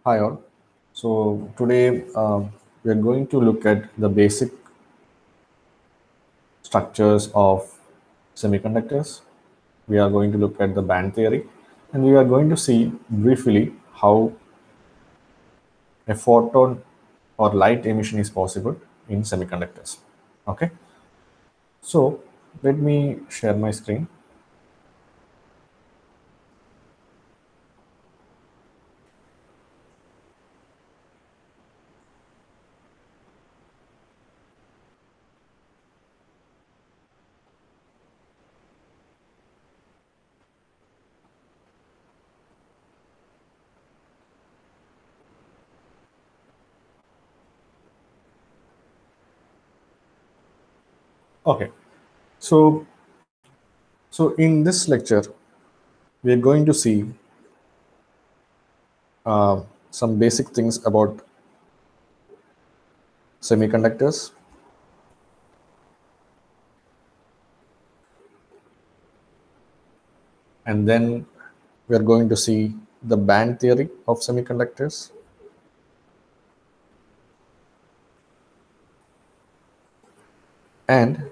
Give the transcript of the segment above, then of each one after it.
Hi all. So today we are going to look at the basic structures of semiconductors. We are going to look at the band theory, and we are going to see briefly how a photon or light emission is possible in semiconductors. Okay, so let me share my screen. Okay, so in this lecture we are going to see some basic things about semiconductors. And then we are going to see the band theory of semiconductors. And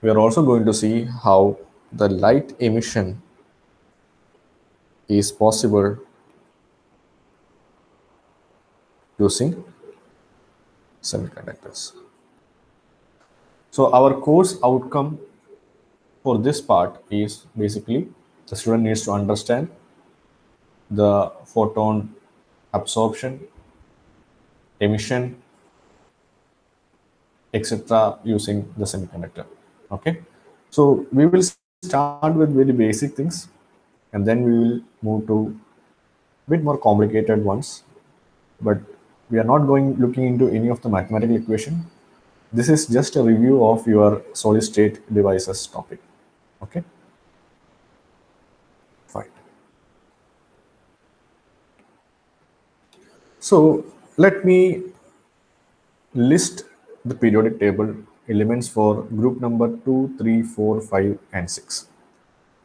we are also going to see how the light emission is possible using semiconductors. So our course outcome for this part is basically the student needs to understand the photon absorption, emission, etc. using the semiconductor. Okay, so we will start with very basic things, and then we will move to bit more complicated ones. But we are not going looking into any of the mathematical equation. This is just a review of your solid state devices topic. Okay, fine. So let me list the periodic table elements for group number 2, 3, 4, 5, and 6.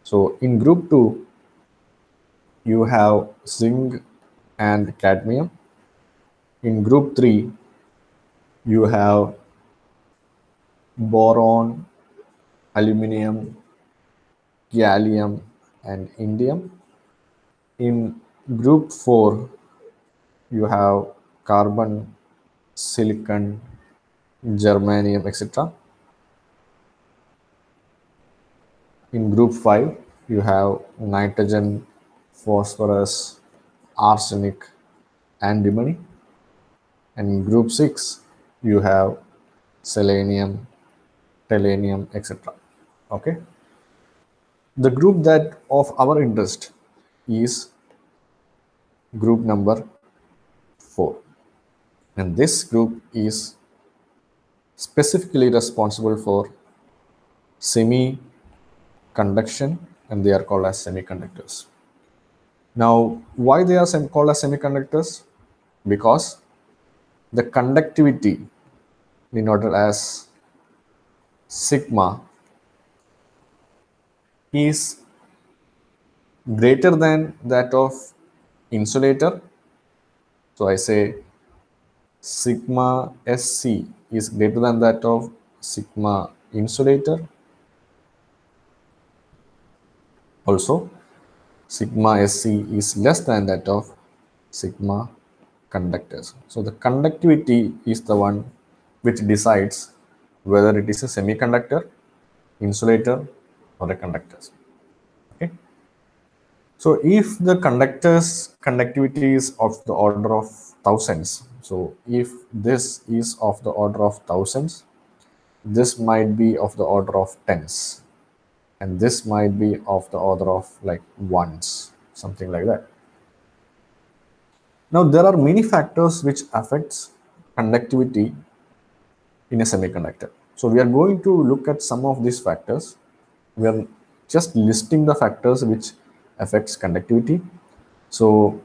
So in group 2, you have zinc and cadmium. In group 3, you have boron, aluminum, gallium, and indium. In group 4, you have carbon, silicon, germanium, etc. In group 5, you have nitrogen, phosphorus, arsenic, antimony. And in group 6, you have selenium, tellurium, etc. Okay. The group that of our interest is group number 4. And this group is specifically responsible for semi conduction, and they are called as semiconductors. Now, why they are called as semiconductors? Because the conductivity denoted as sigma is greater than that of insulator. So I say sigma SC is greater than that of sigma insulator. Also, sigma SC is less than that of sigma conductors. So the conductivity is the one which decides whether it is a semiconductor, insulator, or a conductor. Okay. So if the conductor's conductivity is of the order of thousands, so if this is of the order of thousands, this might be of the order of tens, and this might be of the order of like ones, something like that. Now there are many factors which affects conductivity in a semiconductor. So we are going to look at some of these factors. We are just listing the factors which affects conductivity. So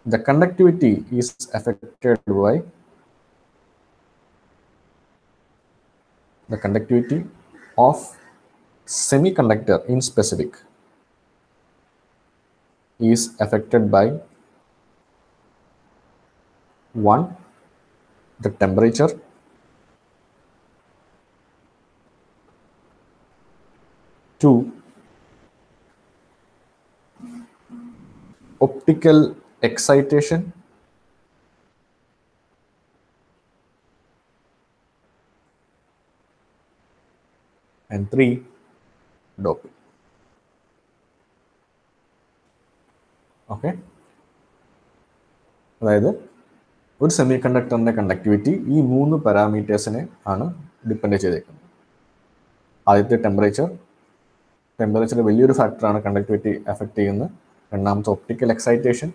the conductivity is affected by the conductivity of semiconductor in specific is affected by One, the temperature. Two, optical excitation. And three, doping. Okay. അതായത് ഒരു semi കണ്ടക്ടറിൻ്റെ conductivity ഈ 3 പാരാമീറ്റേഴ്സിനെ ആണ് depend ചെയ്തേക്കുന്നത്. ആദ്യത്തെ temperature വലിയൊരു ഫാക്ടറാണ് conductivity effect ചെയ്യുന്നത്. രണ്ടാമത്തെ ഒപ്റ്റിക്കൽ എക്സൈറ്റേഷൻ,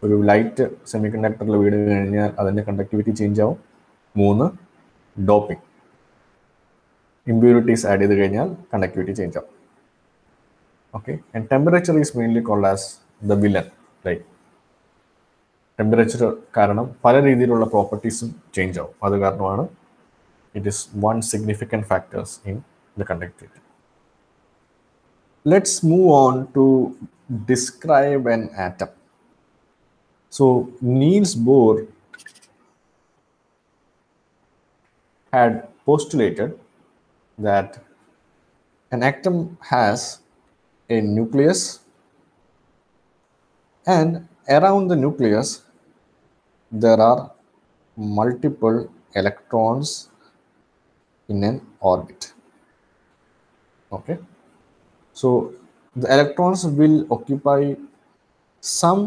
ഒരു ലൈറ്റ് സെമി കണ്ടക്ടറിൽ വീണ് കഴിഞ്ഞാൽ അതിൻ്റെ കണ്ടക്ടിവിറ്റി ചേഞ്ച് ആവും. 3, ഡോപ്പിംഗ്, ഇമ്പ്യൂരിറ്റീസ് ആഡ് ചെയ്ത് കഴിഞ്ഞാൽ കണ്ടക്ടിവിറ്റി ചേഞ്ച് ആവും. Okay, and temperature is mainly called as the villain. Like temperature കാരണം പല രീതിയിലുള്ള പ്രോപ്പർട്ടീസും ചേഞ്ച് ആവും. അത് കാരണമാണ് it is one significant factors in the conductivity. Let's move on to describe an atom. So Niels Bohr had postulated that an atom has a nucleus, and around the nucleus there are multiple electrons in an orbit. Okay. So the electrons will occupy some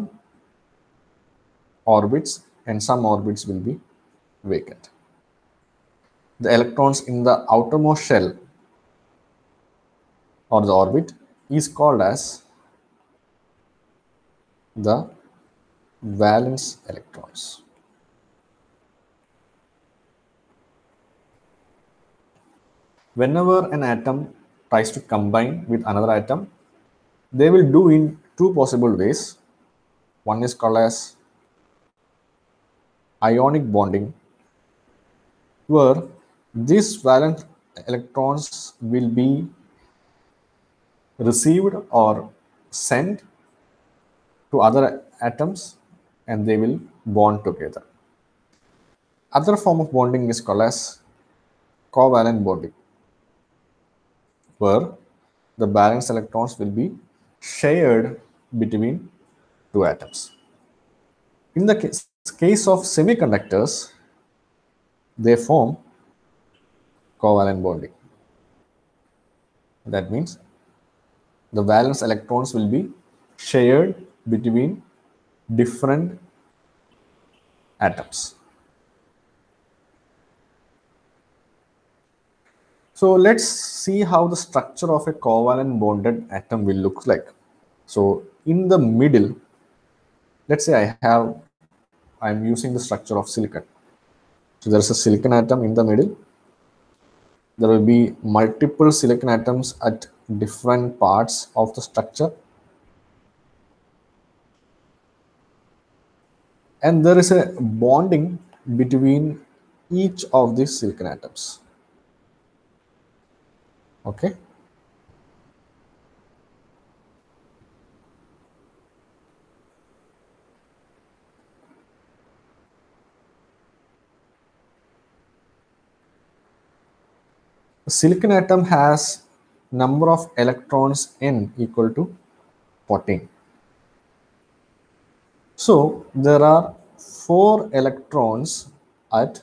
orbits and some orbits will be vacant. The electrons in the outermost shell or the orbit is called as the valence electrons. Whenever an atom tries to combine with another atom, they will do in two possible ways. One is called as ionic bonding, where these valence electrons will be received or sent to other atoms and they will bond together. Other form of bonding is called as covalent bonding, where the valence electrons will be shared between two atoms. In the case of semiconductors, they form covalent bonding. That means the valence electrons will be shared between different atoms. So let's see how the structure of a covalent bonded atom will look like. So in the middle, let's say I'm using the structure of silicon. So there's a silicon atom in the middle. There will be multiple silicon atoms at different parts of the structure. And there is a bonding between each of these silicon atoms. Okay. The silicon atom has number of electrons n equal to 14. So there are 4 electrons at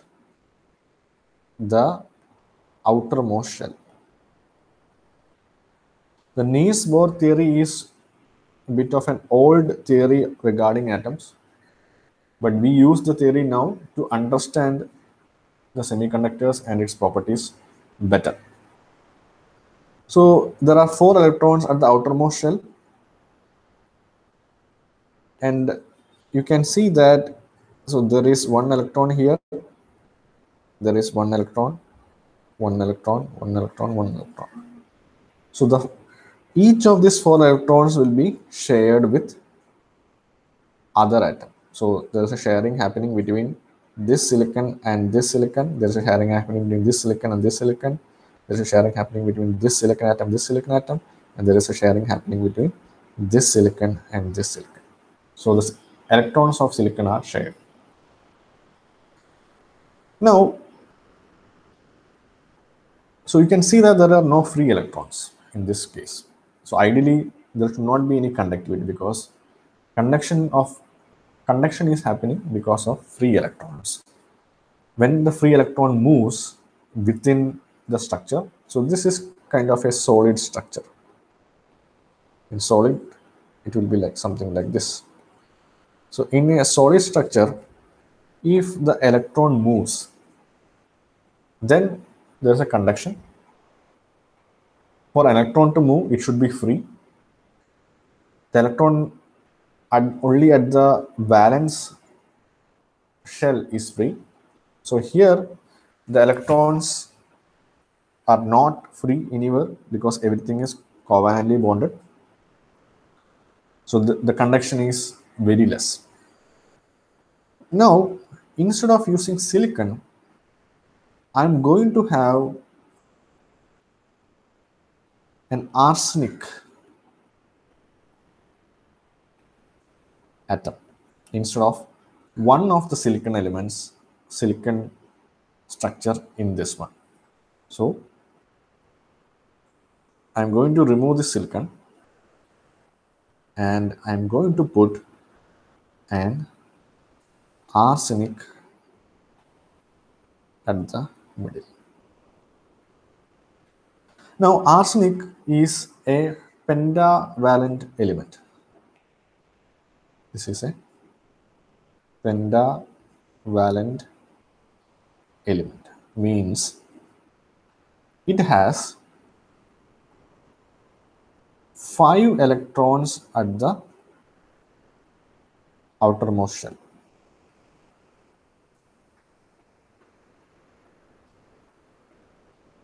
the outermost shell. The Niels Bohr theory is a bit of an old theory regarding atoms, but we use the theory now to understand the semiconductors and its properties better. So there are 4 electrons at the outermost shell, and you can see that, so there is 1 electron here, there is 1 electron, 1 electron, 1 electron, 1 electron. So each of these 4 electrons will be shared with other atom. So there is a sharing happening between this silicon and this silicon. There is a sharing happening between this silicon and this silicon. There is a sharing happening between this silicon atom, and there is a sharing happening between this silicon and this silicon. So the electrons of silicon are shared. Now, so you can see that there are no free electrons in this case. So ideally, there should not be any conductivity because conduction of conduction is happening because of free electrons. When the free electron moves within the structure, so this is kind of a solid structure. In solid, it will be like something like this. So in a solid structure, if the electron moves, then there's a conduction. For an electron to move, it should be free. The electron only at the valence shell is free. So here the electrons are not free anywhere because everything is covalently bonded. So the conduction is very less. Now, instead of using silicon, I'm going to have an arsenic atom instead of one of the silicon elements, silicon structure in this one. So I'm going to remove the silicon and I'm going to put an arsenic at the middle. Now arsenic is a pentavalent element. This is a pentavalent element, means it has 5 electrons at the outermost shell.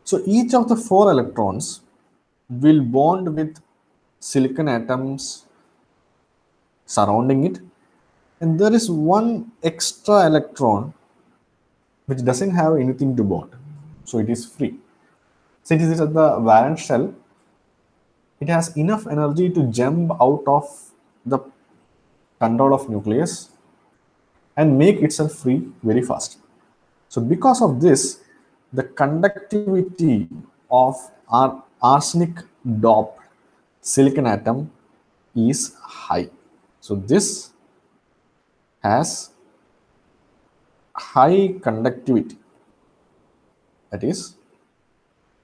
So each of the 4 electrons will bond with silicon atoms surrounding it, and there is one extra electron which doesn't have anything to bond, so it is free. Since it is at the valence shell, it has enough energy to jump out of the control of nucleus and make itself free very fast. So because of this, the conductivity of our arsenic doped silicon atom is high. So this has high conductivity. That is,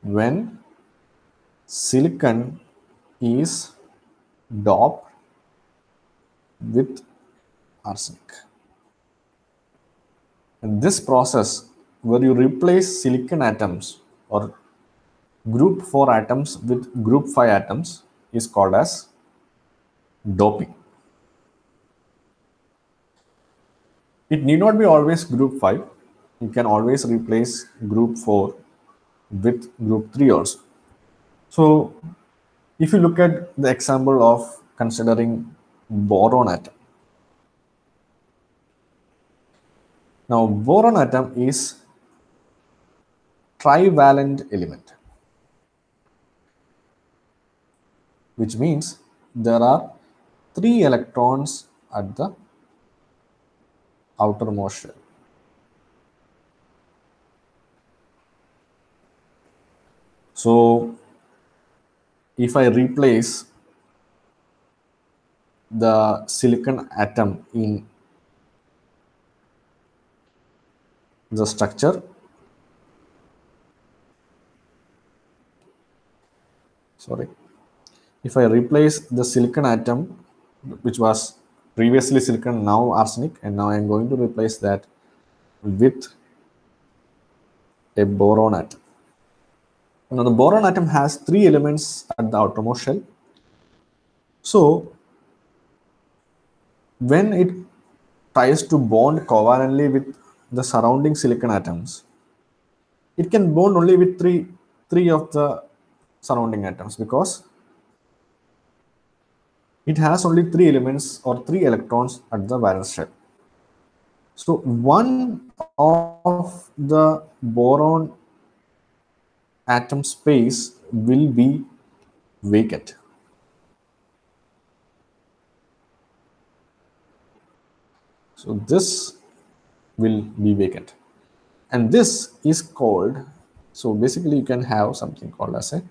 when silicon is doped with arsenic. And this process where you replace silicon atoms or group 4 atoms with group 5 atoms is called as doping. It need not be always group 5. You can always replace group 4 with group 3 also. So if you look at the example of considering boron atom. Now boron atom is trivalent element, which means there are 3 electrons at the outermost shell. So if I replace the silicon atom in the structure, if I replace the silicon atom, which was previously silicon, now arsenic, and now I am going to replace that with a boron atom. Now the boron atom has 3 elements at the outermost shell. So when it tries to bond covalently with the surrounding silicon atoms, it can bond only with three of the surrounding atoms because it has only 3 elements or 3 electrons at the valence shell. So one of the boron atom space will be vacant. So this will be vacant. And this is called, so basically you can have something called as a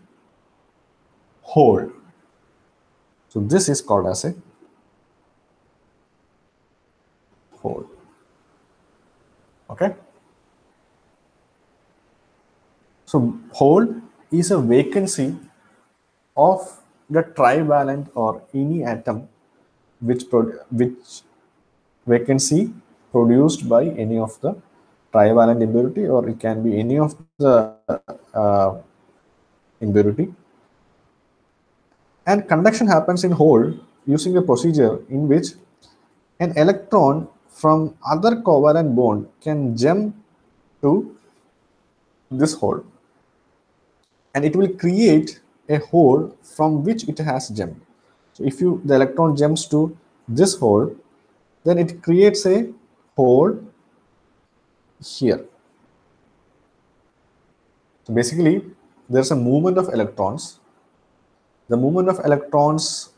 hole. So this is called as a hole. Okay. So hole is a vacancy of the trivalent or any atom which vacancy produced by any of the trivalent impurity, or it can be any of the impurity. And conduction happens in hole using a procedure in which an electron from other covalent bond can jump to this hole, and it will create a hole from which it has jumped. So if the electron jumps to this hole, then it creates a hole here. So basically, there's a movement of electrons. The movement of electrons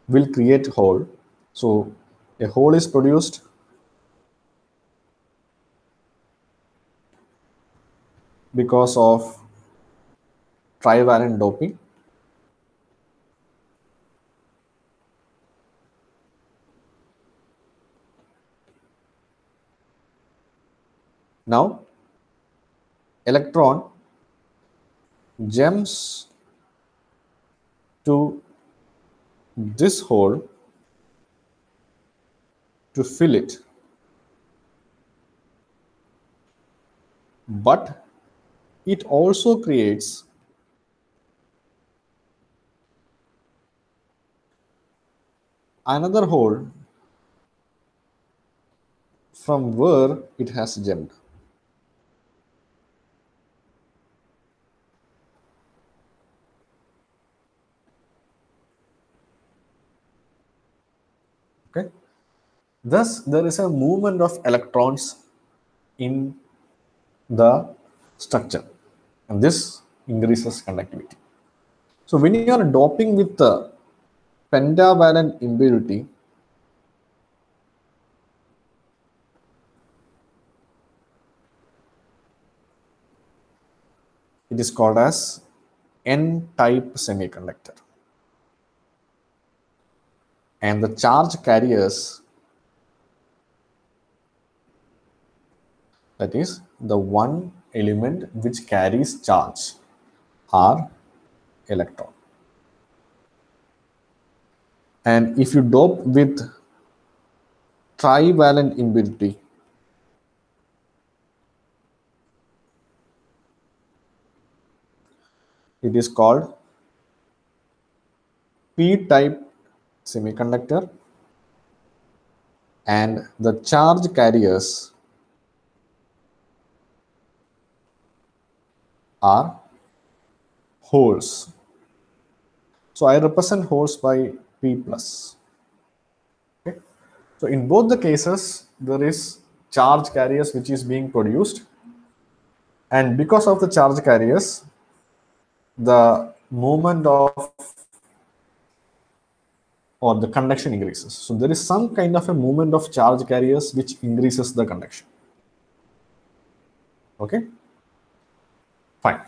will create a hole. So a hole is produced because of trivalent doping. Now, electron jumps to this hole to fill it, but it also creates another hole from where it has jumped. Okay. Thus, there is a movement of electrons in the structure, and this increases conductivity. So when you are doping with the pentavalent impurity, it is called as N-type semiconductor, and the charge carriers, that is the one element which carries charge, are electron. And if you dope with trivalent impurity, it is called P-type semiconductor, and the charge carriers are holes. So I represent holes by P plus. Okay. So in both the cases, there is charge carriers which is being produced, and because of the charge carriers, the movement of or the conduction increases. So there is some kind of a movement of charge carriers which increases the conduction. Okay, fine.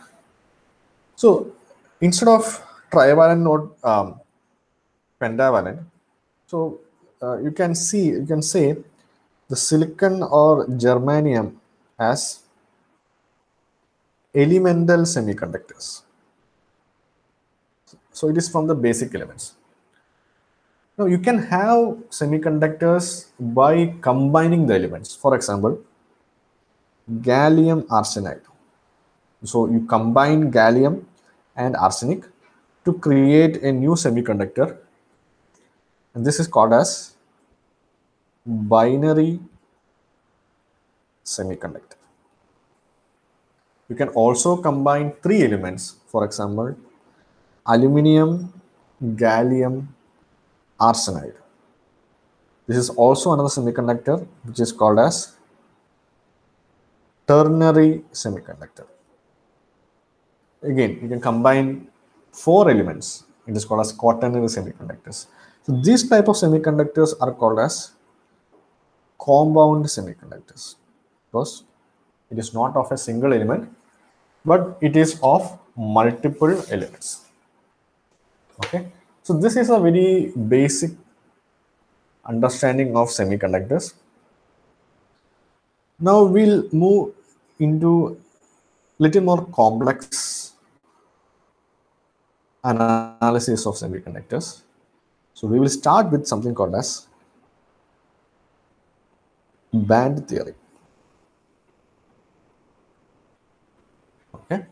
So instead of trivalent or pentavalent, so you can say the silicon or germanium as elemental semiconductors. So it is from the basic elements. Now you can have semiconductors by combining the elements. For example, gallium arsenide. So you combine gallium and arsenic to create a new semiconductor, and this is called as binary semiconductor. You can also combine three elements, for example, aluminum, gallium, arsenide. This is also another semiconductor which is called as ternary semiconductor. Again, you can combine four elements. It is called as quaternary semiconductors. So these type of semiconductors are called as compound semiconductors because It is not of a single element, but it is of multiple elements. Okay, so this is a very basic understanding of semiconductors. Now we'll move into little more complex analysis of semiconductors. So we will start with something called as band theory. Okay,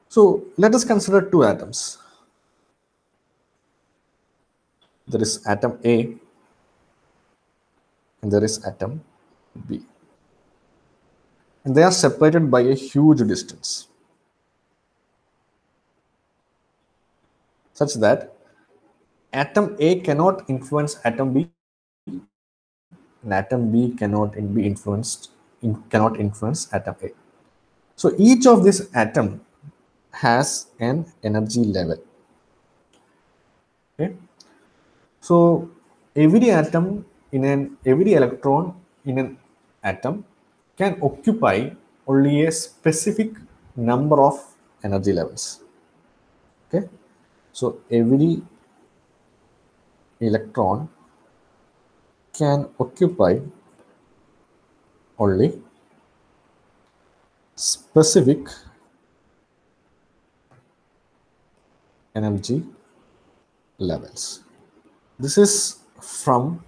so let us consider two atoms. There is atom A and there is atom B, and they are separated by a huge distance, such that atom A cannot influence atom B and atom B cannot influence atom A. So each of this atom has an energy level. Okay, so every electron in an atom can occupy only a specific number of energy levels. Okay, so every electron can occupy only specific energy levels. This is from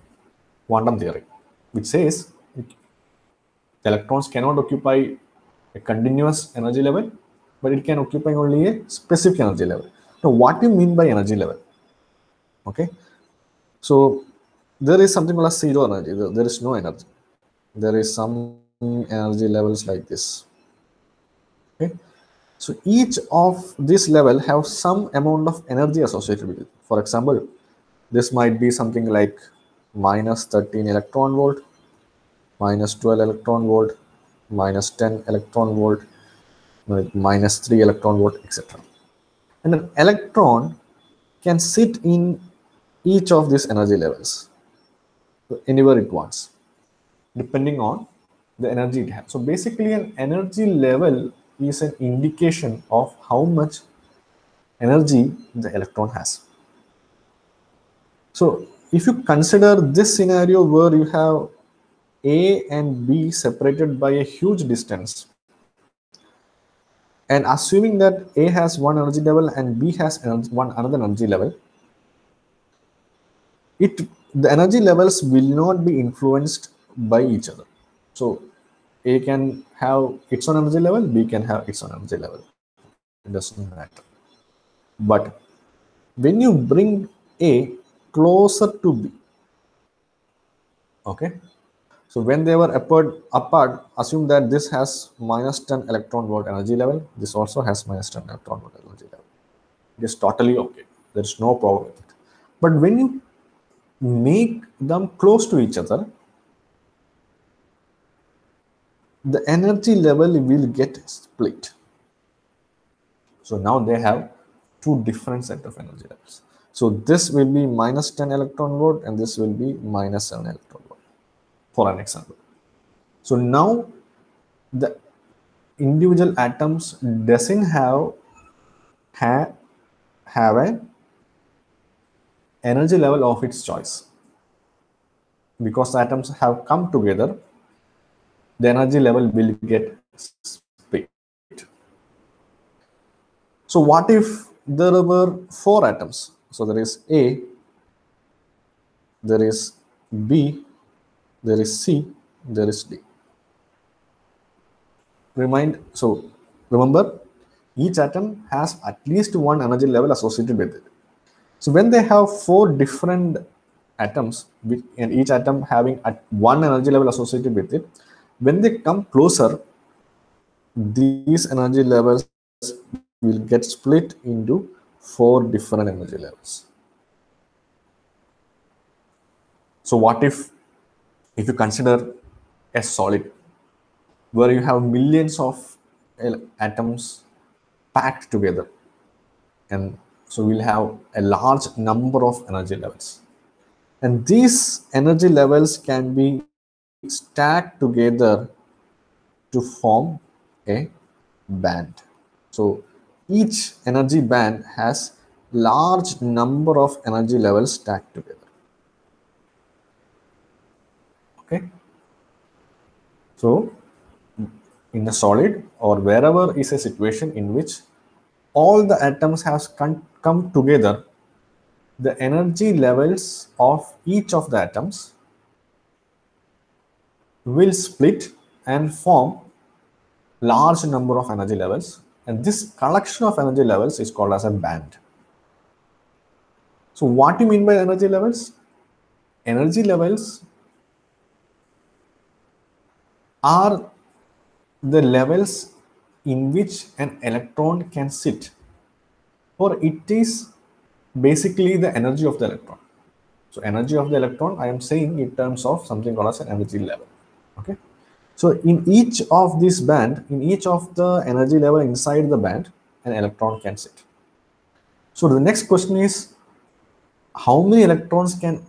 quantum theory, which says the electrons cannot occupy a continuous energy level, but it can occupy only a specific energy level. Now, what do you mean by energy level? Okay, so there is something called zero energy. There is no energy. There is some energy levels like this. Okay, so each of this level have some amount of energy associated with it. For example, this might be something like minus 13 electron volt, minus 12 electron volt, minus 10 electron volt, minus 3 electron volt, etc. And an electron can sit in each of these energy levels anywhere it wants, depending on the energy it has. So basically, an energy level is an indication of how much energy the electron has. So if you consider this scenario where you have A and B separated by a huge distance, and assuming that A has one energy level and B has another energy level, the energy levels will not be influenced by each other. So A can have its own energy level, B can have its own energy level. It doesn't matter. But when you bring A closer to B, okay, so when they were apart, assume that this has minus 10 electron volt energy level, this also has minus 10 electron volt energy level. It is totally okay. There is no problem with it. But when you make them close to each other, the energy level will get split. So now they have two different set of energy levels. So this will be minus 10 electron volt and this will be minus 7 electron volt, for an example. So now the individual atoms doesn't have an energy level of its choice. Because the atoms have come together, the energy level will get split. So what if there were four atoms? So there is A, there is B, there is C, there is D. Remember, each atom has at least one energy level associated with it. So when they have four different atoms, and each atom having one energy level associated with it, when they come closer, these energy levels will get split into four different energy levels. So what if you consider a solid where you have millions of atoms packed together, and so we'll have a large number of energy levels, and these energy levels can be stacked together to form a band. So each energy band has large number of energy levels stacked together. Okay. So in a solid or wherever is a situation in which all the atoms have come together, the energy levels of each of the atoms will split and form large number of energy levels, and this collection of energy levels is called as a band. So what do you mean by energy levels? Energy levels are the levels in which an electron can sit, or it is basically the energy of the electron. So energy of the electron, I am saying in terms of something called as an energy level. Okay. So in each of this band, in each of the energy level inside the band, an electron can sit. So the next question is, how many electrons can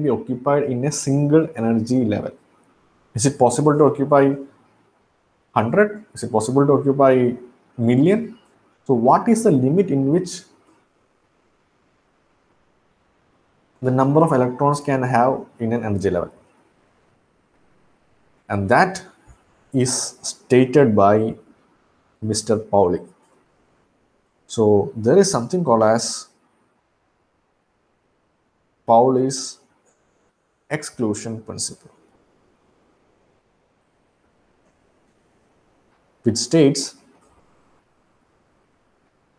be occupied in a single energy level? Is it possible to occupy 100? Is it possible to occupy million? So what is the limit in which the number of electrons can have in an energy level? And that is stated by Mr. Pauli. So there is something called as Pauli's exclusion principle, which states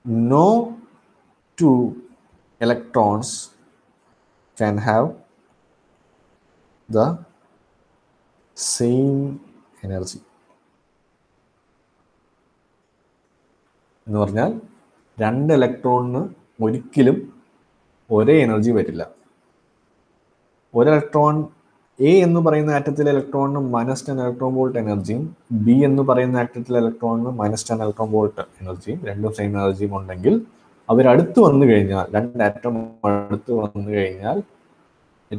no two electrons can have the same energy. എന്ന് പറഞ്ഞാൽ രണ്ട് ഇലക്ട്രോണിന് ഒരിക്കലും ഒരേ energy വരില്ല. ഒരു electron A എന്ന് പറയുന്ന ആറ്റത്തിലെ ഇലക്ട്രോണിന് -10 electron volt എനർജിയും ബി എന്ന് പറയുന്ന ആറ്റത്തിലെ ഇലക്ട്രോണിന് -10 ഇലക്ട്രോൺ വോൾട്ട് എനർജിയും, രണ്ടും സെയിം എനർജിയും ഉണ്ടെങ്കിൽ അവരടുത്ത് വന്നു കഴിഞ്ഞാൽ, രണ്ട് ആറ്റം അടുത്ത് വന്നു കഴിഞ്ഞാൽ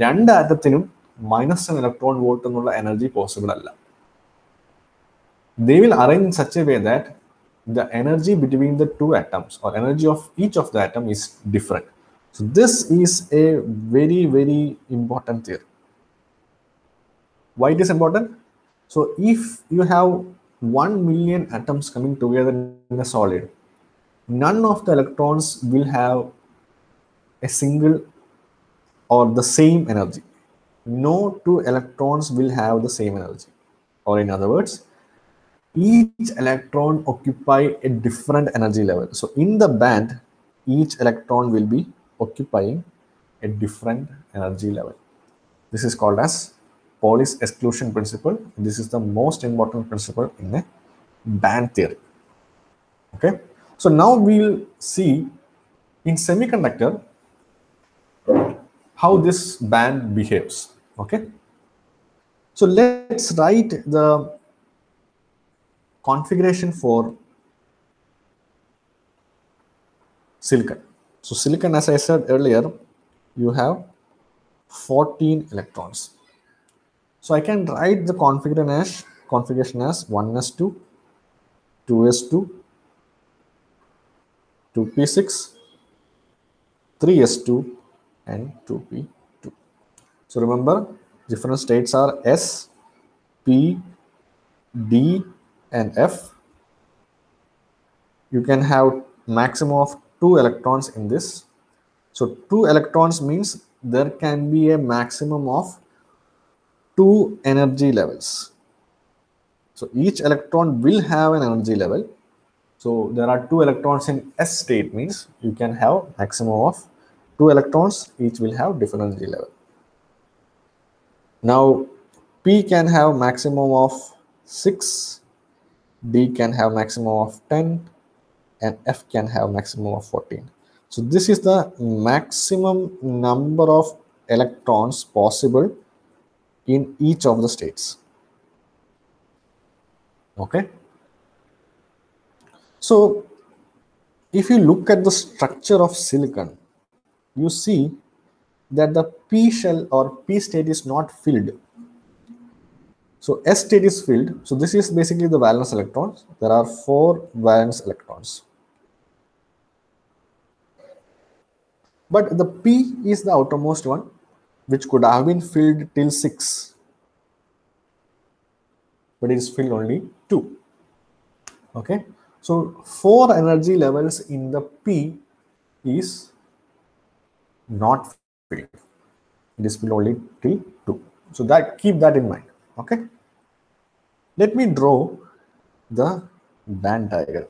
രണ്ട് ആറ്റത്തിനും -10 ഇലക്ട്രോൺ വോൾട്ട് എന്നുള്ള എനർജി പോസിബിൾ അല്ല. They will arrange in such a way that the energy between the two atoms or energy of each of the atom is different. So this is a very, very important theory. Why it is important? So if you have 1 million atoms coming together in a solid, none of the electrons will have a single or the same energy. No two electrons will have the same energy. Or in other words, each electron occupy a different energy level. So in the band, each electron will be occupying a different energy level. This is called as Pauli's exclusion principle. This is the most important principle in a band theory. Okay. So now we'll see in semiconductor how this band behaves. Okay. So let's write the configuration for silicon. So silicon, as I said earlier, you have 14 electrons. So I can write the configuration as 1s2, 2s2, 2p6, 3s2, and 2p2. So remember, different states are s, p, d, and f. You can have maximum of 2 electrons in this. So 2 electrons means there can be a maximum of 2 energy levels. So each electron will have an energy level. So there are 2 electrons in S state, means you can have maximum of 2 electrons, each will have different energy level. Now P can have maximum of 6, D can have maximum of 10, and F can have maximum of 14. So this is the maximum number of electrons possible in each of the states. Okay. So if you look at the structure of silicon, you see that the P shell or P state is not filled. So S state is filled. So this is basically the valence electrons. There are 4 valence electrons. But the P is the outermost one, which could have been filled till 6. But it is filled only 2. Okay. So 4 energy levels in the P is not filled. It is filled only till 2. So that, keep that in mind. Okay. Let me draw the band diagram.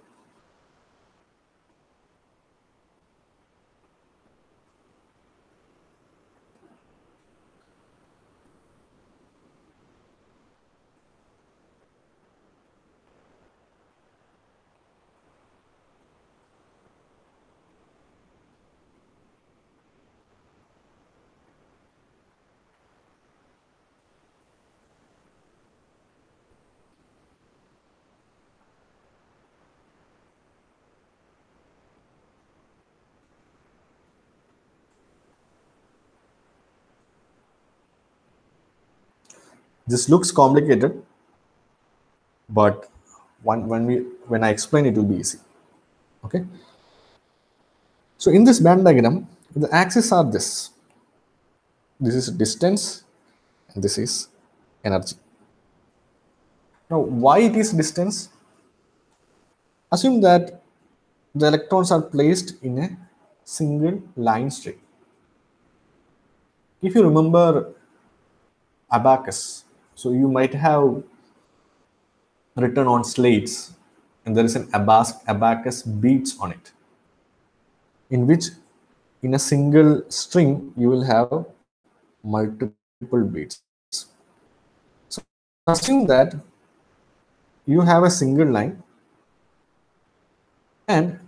This looks complicated, but when I explain it will be easy. Okay. So in this band diagram, the axes are this. This is distance and this is energy. Now, why it is distance? Assume that the electrons are placed in a single line string. If you remember abacus, so you might have written on slates and there is an abacus beads on it, in which in a single string you will have multiple beads. So assume that you have a single line and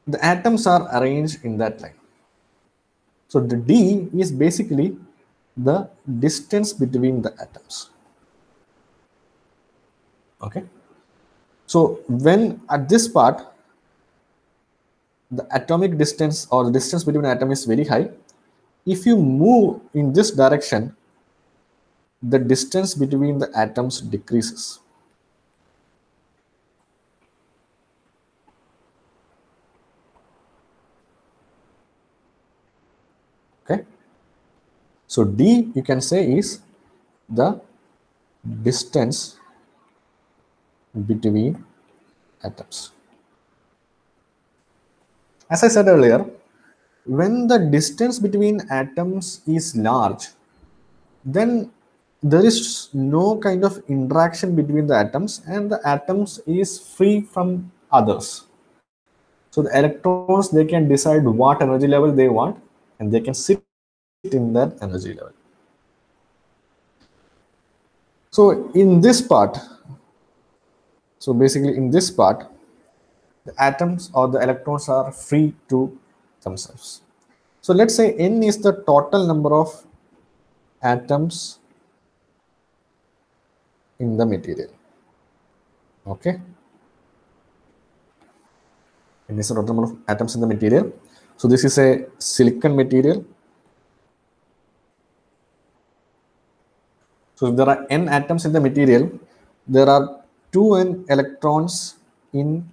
the atoms are arranged in that line. So the D is basically the distance between the atoms. Okay. So when at this part, the atomic distance or the distance between atoms is very high, if you move in this direction, the distance between the atoms decreases. Okay. So D you can say is the distance between atoms. As I said earlier, when the distance between atoms is large, then there is no kind of interaction between the atoms and the atoms is free from others. So the electrons, they can decide what energy level they want and they can sit in that energy level. So in this part, so basically in this part, the atoms or the electrons are free to themselves. So let's say N is the total number of atoms in the material. Okay. N is the total number of atoms in the material. So this is a silicon material. So if there are n atoms in the material, there are 2n electrons in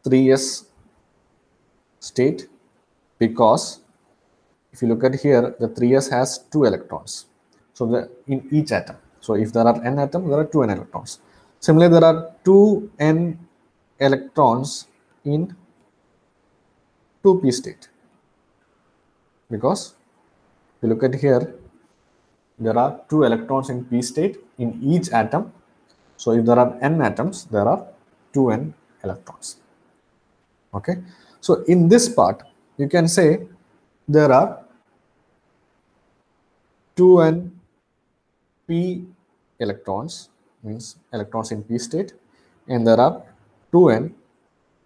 3s state, because if you look at here, the 3s has 2 electrons. So in each atom. So if there are n atoms, there are 2n electrons. Similarly, there are 2n electrons in 2p state, because if you look at here, there are 2 electrons in p state in each atom. So if there are n atoms, there are 2n electrons. Okay. So in this part, you can say there are 2n p electrons, means electrons in p state, and there are 2n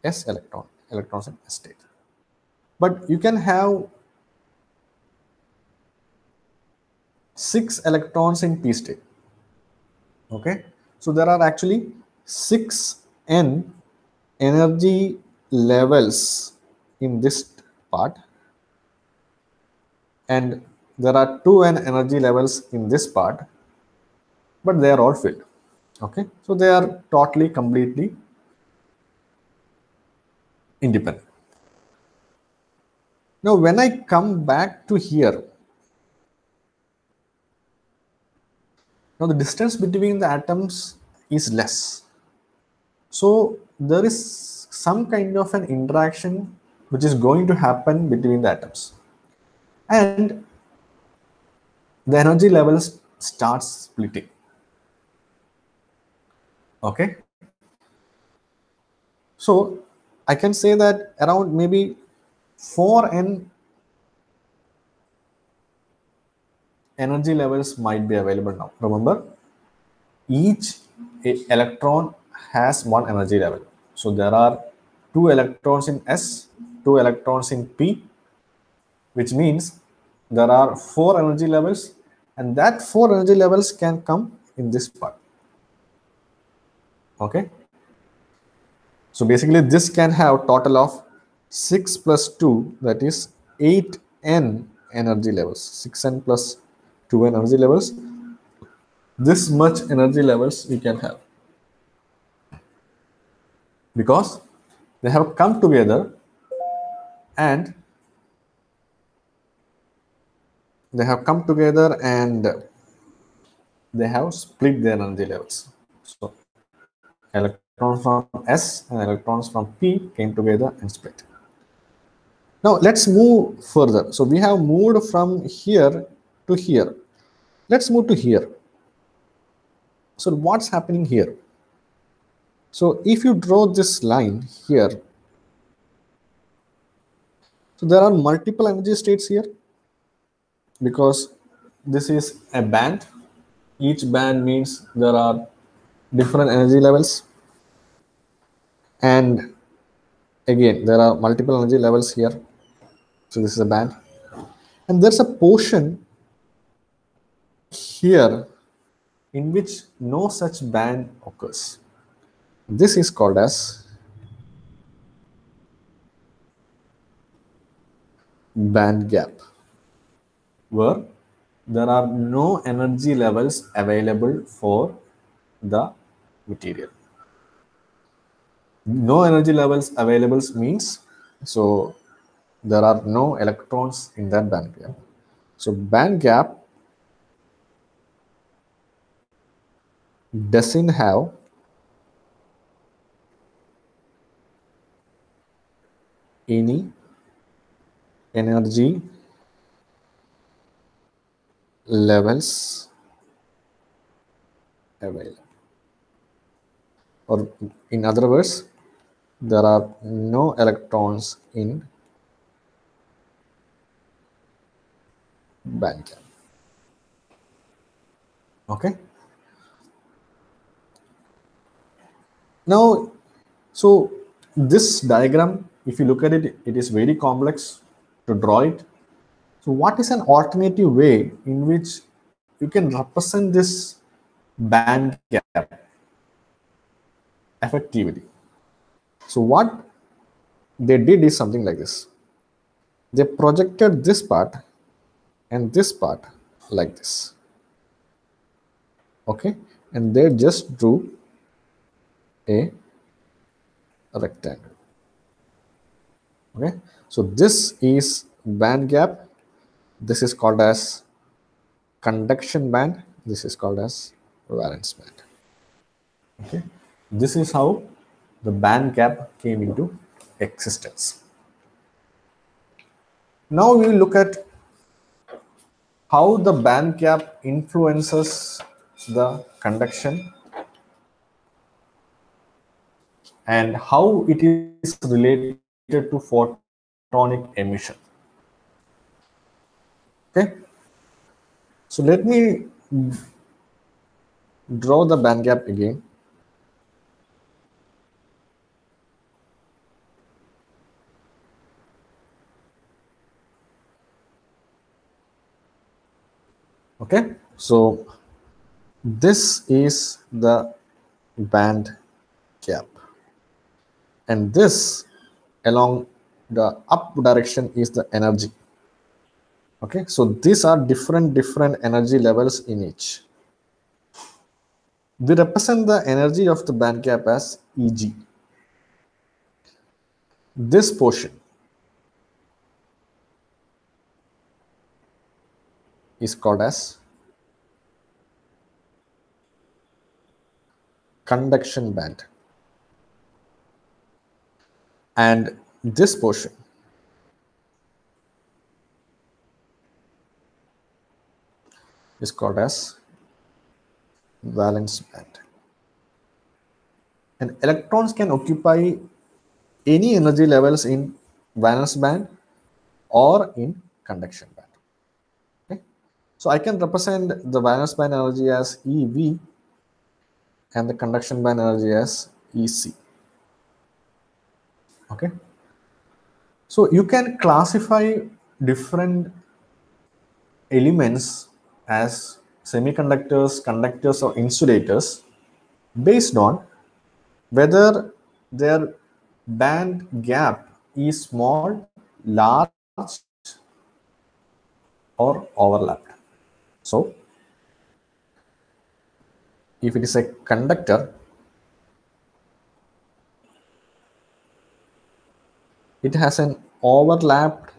s electrons in s state. But you can have 6 electrons in p state. Okay. So there are actually 6n energy levels in this part, and there are 2n energy levels in this part, but they are all filled. Okay, so they are totally, completely independent. Now, when I come back to here, now the distance between the atoms is less. So there is some kind of an interaction which is going to happen between the atoms, and the energy levels starts splitting. Okay, so I can say that around maybe 4n energy levels might be available now. Remember, each electron has one energy level. So there are 2 electrons in S, 2 electrons in P, which means there are 4 energy levels, and that 4 energy levels can come in this part. Okay, so basically this can have total of 6 plus 2, that is 8n energy levels. 6n plus 2n energy levels. This much energy levels we can have, because they have come together and they have split their energy levels. So electrons from S and electrons from P came together and split. Now let's move further. So we have moved from here to here. Let's move to here. So what's happening here? So if you draw this line here, so there are multiple energy states here, because this is a band. Each band means there are different energy levels, and again there are multiple energy levels here. So this is a band, and there's a portion here in which no such band occurs. This is called as band gap, where there are no energy levels available for the material. No energy levels available means, so there are no electrons in that band gap. So band gap doesn't have any energy levels available, or in other words, there are no electrons in band gap. Okay, now so this diagram, if you look at it, it is very complex to draw it. So what is an alternative way in which you can represent this band gap effectively? So what they did is something like this. They projected this part and this part like this. Okay, and they just drew a rectangle. Okay, so this is band gap. This is called as conduction band. This is called as valence band. Okay, this is how the band gap came into existence. Now we will look at how the band gap influences the conduction and how it is related to photonic emission. Okay, so let me draw the band gap again. Okay, so this is the band gap, and this along the up direction is the energy. Okay, so these are different energy levels in each. We represent the energy of the band gap as Eg. This portion is called as conduction band, and this portion is called as valence band. And electrons can occupy any energy levels in valence band or in conduction band. Okay? So I can represent the valence band energy as EV and the conduction band energy as EC. Okay. So you can classify different elements as semiconductors, conductors, or insulators based on whether their band gap is small, large, or overlapped. So if it is a conductor, it has an overlapped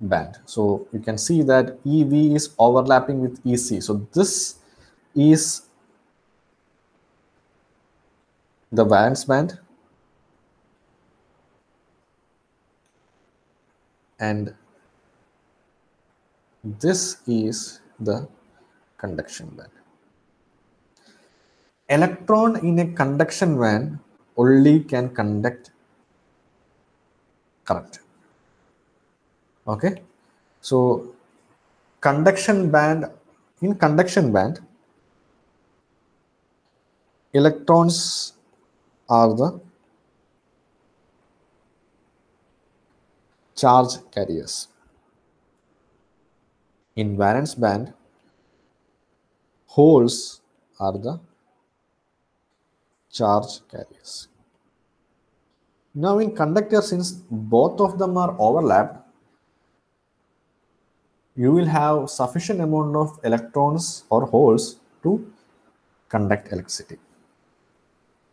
band. So you can see that EV is overlapping with EC. So this is the valence band, and this is the conduction band. Electron in a conduction band only can conduct current. Okay, so conduction band, in conduction band, electrons are the charge carriers. In valence band, holes are the charge carriers. Now in conductor, since both of them are overlapped, you will have sufficient amount of electrons or holes to conduct electricity.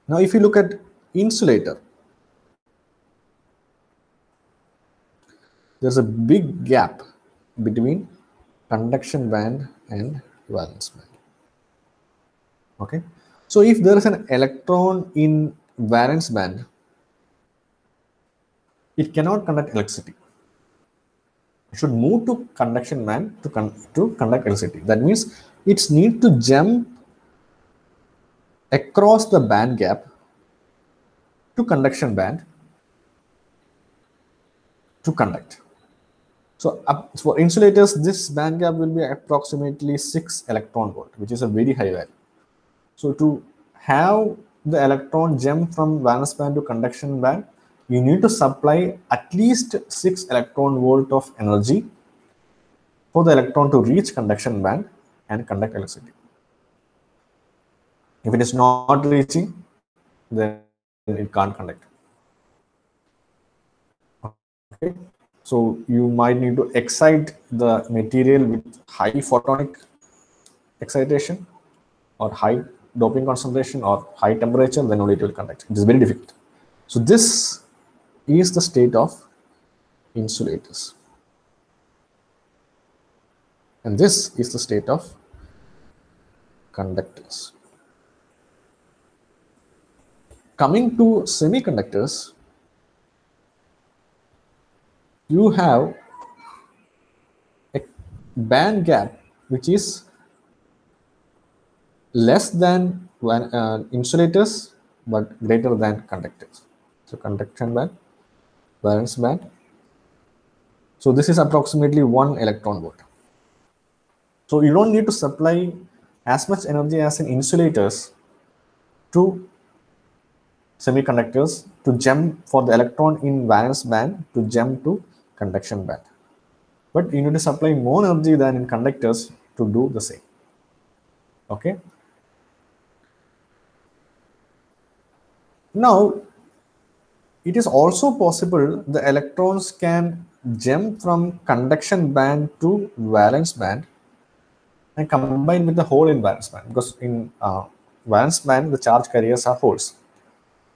Now if you look at insulator, there's a big gap between conduction band and valence band. Okay, so if there is an electron in valence band, it cannot conduct electricity. It should move to conduction band to conduct electricity. That means it needs to jump across the band gap to conduction band to conduct. So for insulators, this band gap will be approximately 6 electron volt, which is a very high value. So to have the electron jump from valence band to conduction band, you need to supply at least 6 electron volt of energy for the electron to reach conduction band and conduct electricity. If it is not reaching, then it can't conduct. Okay, so you might need to excite the material with high photonic excitation or high doping concentration or high temperature, then only it will conduct. It is very difficult. So this is the state of insulators, and this is the state of conductors. Coming to semiconductors, you have a band gap which is less than insulators but greater than conductors. So conduction band, valence band. So this is approximately 1 electron volt. So you don't need to supply as much energy as in insulators to semiconductors to jump for the electron in valence band to jump to conduction band. But you need to supply more energy than in conductors to do the same. Okay. Now, it is also possible the electrons can jump from conduction band to valence band and combine with the hole in valence band, because in valence band the charge carriers are holes.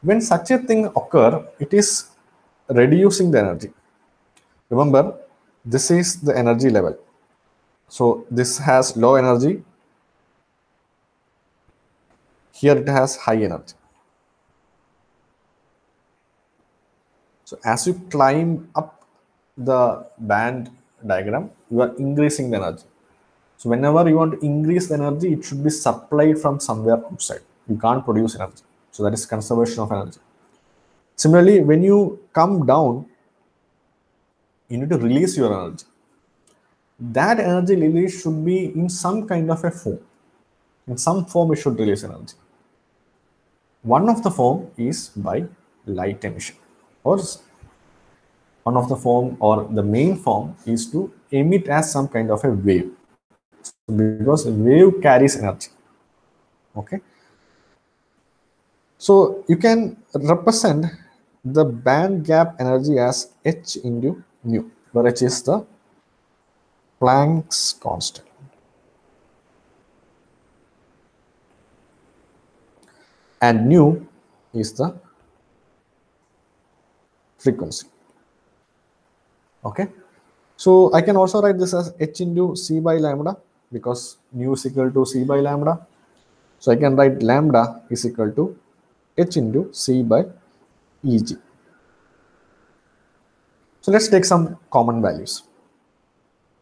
When such a thing occur, it is reducing the energy. Remember, this is the energy level. So this has low energy. Here it has high energy. So as you climb up the band diagram, you are increasing the energy. So whenever you want to increase the energy, it should be supplied from somewhere outside. You can't produce energy. So that is conservation of energy. Similarly, when you come down, you need to release your energy. That energy release should be in some kind of a form. In some form, it should release energy. One of the form is by light emission, or one of the form, or the main form, is to emit as some kind of a wave, because a wave carries energy. Okay, so you can represent the band gap energy as h into nu, where h is the Planck's constant and nu is the frequency. Okay, so I can also write this as h into c by lambda, because nu is equal to c by lambda. So I can write lambda is equal to h into c by eg. So let's take some common values.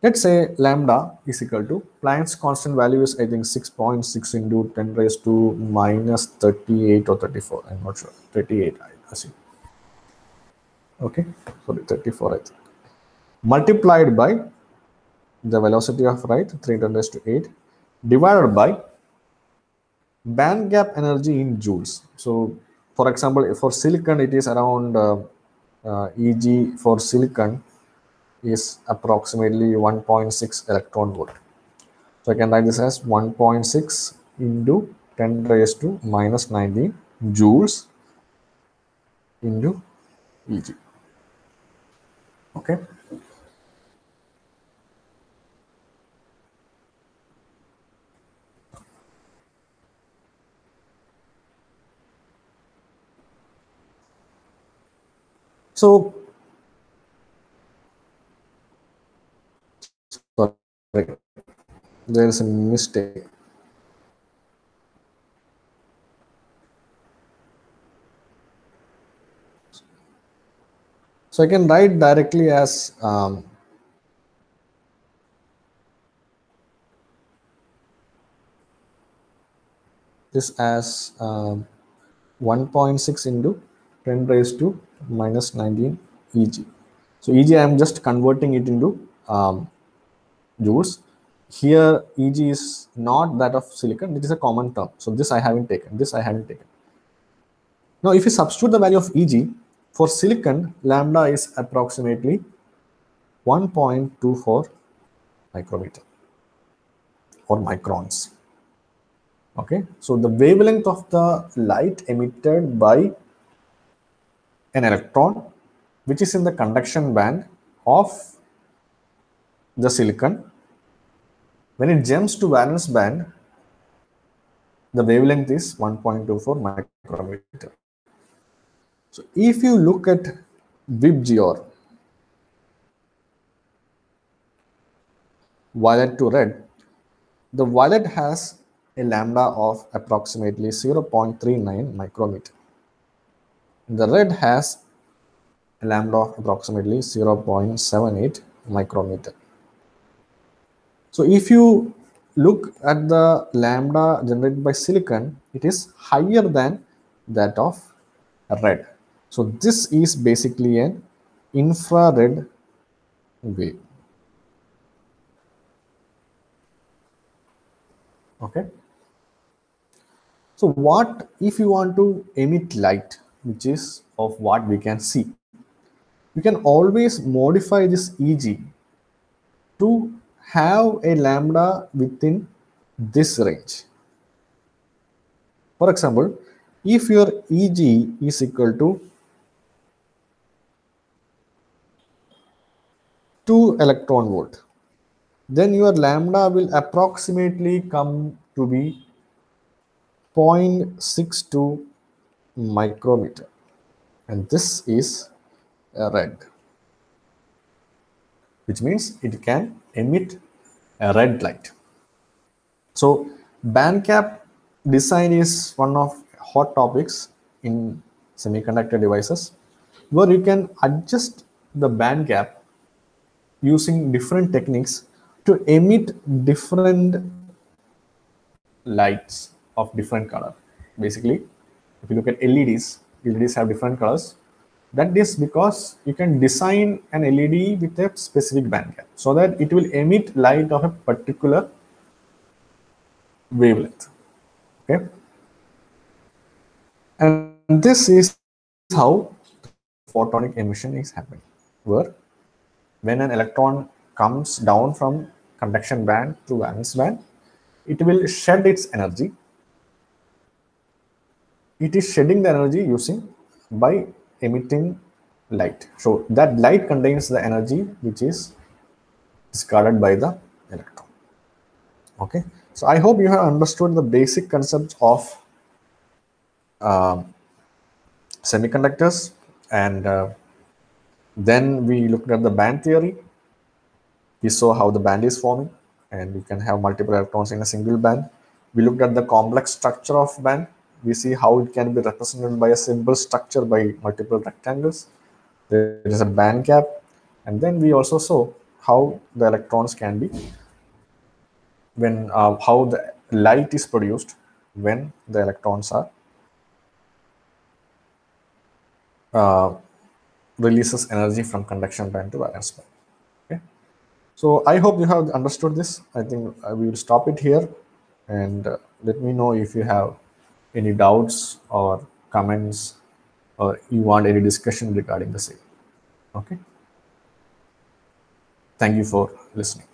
Let's say lambda is equal to Planck's constant value is, I think, 6.6 into 10 raised to minus 38 or 34. I'm not sure. 38, I assume. Okay, sorry, 34, I think. Multiplied by the velocity of light, 310 raised to 8, divided by band gap energy in joules. So, for example, for silicon, it is around Eg for silicon is approximately 1.6 electron volt. So I can write this as 1.6 into 10 raised to minus 19 joules into Eg. Okay. So, sorry, there is a mistake. So I can write directly as this as 1.6 into 10 raised to minus 19 Eg. So Eg, I am just converting it into joules. Here Eg is not that of silicon, it is a common term. So this I haven't taken, this I haven't taken. Now if you substitute the value of Eg, for silicon, lambda is approximately 1.24 micrometer or microns. Okay, so the wavelength of the light emitted by an electron which is in the conduction band of the silicon, when it jumps to valence band, the wavelength is 1.24 micrometer. So if you look at VIBGY, or violet to red, the violet has a lambda of approximately 0.39 micrometer. The red has a lambda of approximately 0.78 micrometer. So if you look at the lambda generated by silicon, it is higher than that of red. So this is basically an infrared wave. Okay. So what if you want to emit light, which is of what we can see? You can always modify this Eg to have a lambda within this range. For example, if your Eg is equal to 2 electron volt, then your lambda will approximately come to be 0.62 micrometer, and this is a red, which means it can emit a red light. So band gap design is one of hot topics in semiconductor devices, where you can adjust the band gap using different techniques to emit different lights of different color. Basically, if you look at LEDs have different colors. That is because you can design an LED with a specific band gap so that it will emit light of a particular wavelength. Okay, and this is how photonic emission is happening, where when an electron comes down from conduction band to valence band, it will shed its energy. It is shedding the energy using by emitting light. So that light contains the energy which is discarded by the electron. Okay, so I hope you have understood the basic concepts of semiconductors, and then we looked at the band theory. We saw how the band is forming, and you can have multiple electrons in a single band. We looked at the complex structure of band. We see how it can be represented by a simple structure by multiple rectangles. There is a band gap, and then we also saw how the electrons can be when how the light is produced when the electrons are uh, releases energy from conduction band to valence band. Okay. So I hope you have understood this. I think we will stop it here, and let me know if you have any doubts or comments, or you want any discussion regarding the same. Okay. Thank you for listening.